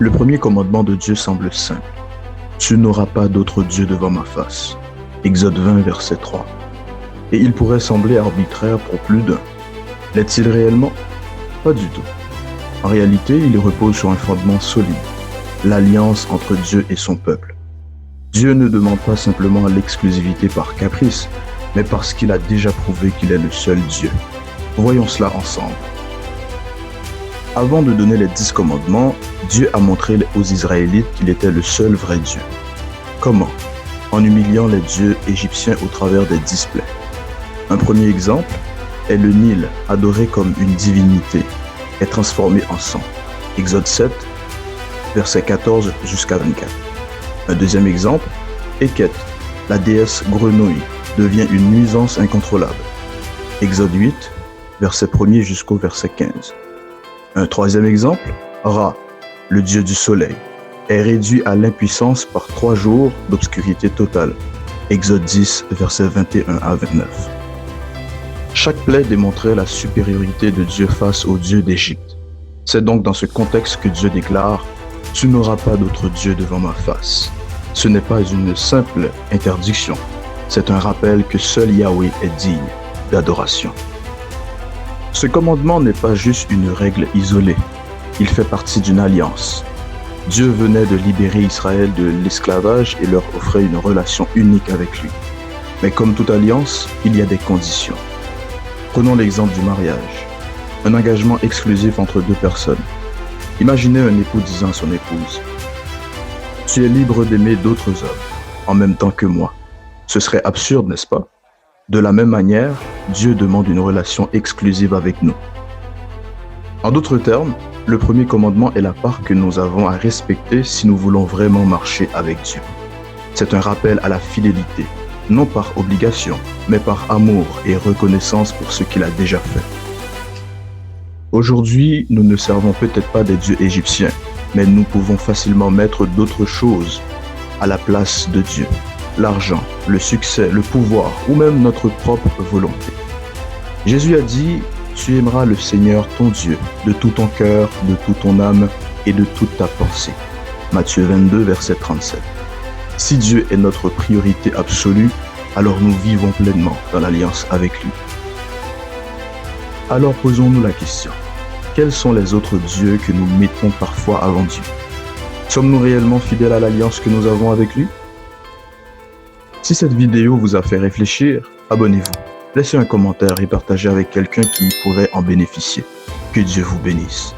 Le premier commandement de Dieu semble simple. Tu n'auras pas d'autre Dieu devant ma face. Exode 20, verset 3. Et il pourrait sembler arbitraire pour plus d'un. L'est-il réellement? Pas du tout. En réalité, il repose sur un fondement solide, l'alliance entre Dieu et son peuple. Dieu ne demande pas simplement l'exclusivité par caprice, mais parce qu'il a déjà prouvé qu'il est le seul Dieu. Voyons cela ensemble. Avant de donner les 10 commandements, Dieu a montré aux Israélites qu'il était le seul vrai Dieu. Comment? En humiliant les dieux égyptiens au travers des 10 plaies. Un premier exemple est le Nil, adoré comme une divinité, est transformé en sang. Exode 7, versets 14 jusqu'à 24. Un deuxième exemple, Eket, la déesse grenouille, devient une nuisance incontrôlable. Exode 8, verset 1er jusqu'au verset 15. Un troisième exemple, Ra, le dieu du soleil, est réduit à l'impuissance par 3 jours d'obscurité totale. Exode 10, versets 21 à 29. Chaque plaie démontrait la supériorité de Dieu face aux dieux d'Égypte. C'est donc dans ce contexte que Dieu déclare « Tu n'auras pas d'autre Dieu devant ma face ». Ce n'est pas une simple interdiction, c'est un rappel que seul Yahweh est digne d'adoration. Ce commandement n'est pas juste une règle isolée, il fait partie d'une alliance. Dieu venait de libérer Israël de l'esclavage et leur offrait une relation unique avec lui. Mais comme toute alliance, il y a des conditions. Prenons l'exemple du mariage, un engagement exclusif entre 2 personnes. Imaginez un époux disant à son épouse « Tu es libre d'aimer d'autres hommes, en même temps que moi. » Ce serait absurde, n'est-ce pas? De la même manière, Dieu demande une relation exclusive avec nous. En d'autres termes, le premier commandement est la part que nous avons à respecter si nous voulons vraiment marcher avec Dieu. C'est un rappel à la fidélité, non par obligation, mais par amour et reconnaissance pour ce qu'il a déjà fait. Aujourd'hui, nous ne servons peut-être pas des dieux égyptiens, mais nous pouvons facilement mettre d'autres choses à la place de Dieu. L'argent, le succès, le pouvoir ou même notre propre volonté. Jésus a dit « Tu aimeras le Seigneur ton Dieu de tout ton cœur, de toute ton âme et de toute ta pensée. » Matthieu 22, verset 37. Si Dieu est notre priorité absolue, alors nous vivons pleinement dans l'alliance avec lui. Alors posons-nous la question, quels sont les autres dieux que nous mettons parfois avant Dieu? Sommes-nous réellement fidèles à l'alliance que nous avons avec lui? Si cette vidéo vous a fait réfléchir, abonnez-vous, laissez un commentaire et partagez avec quelqu'un qui pourrait en bénéficier. Que Dieu vous bénisse.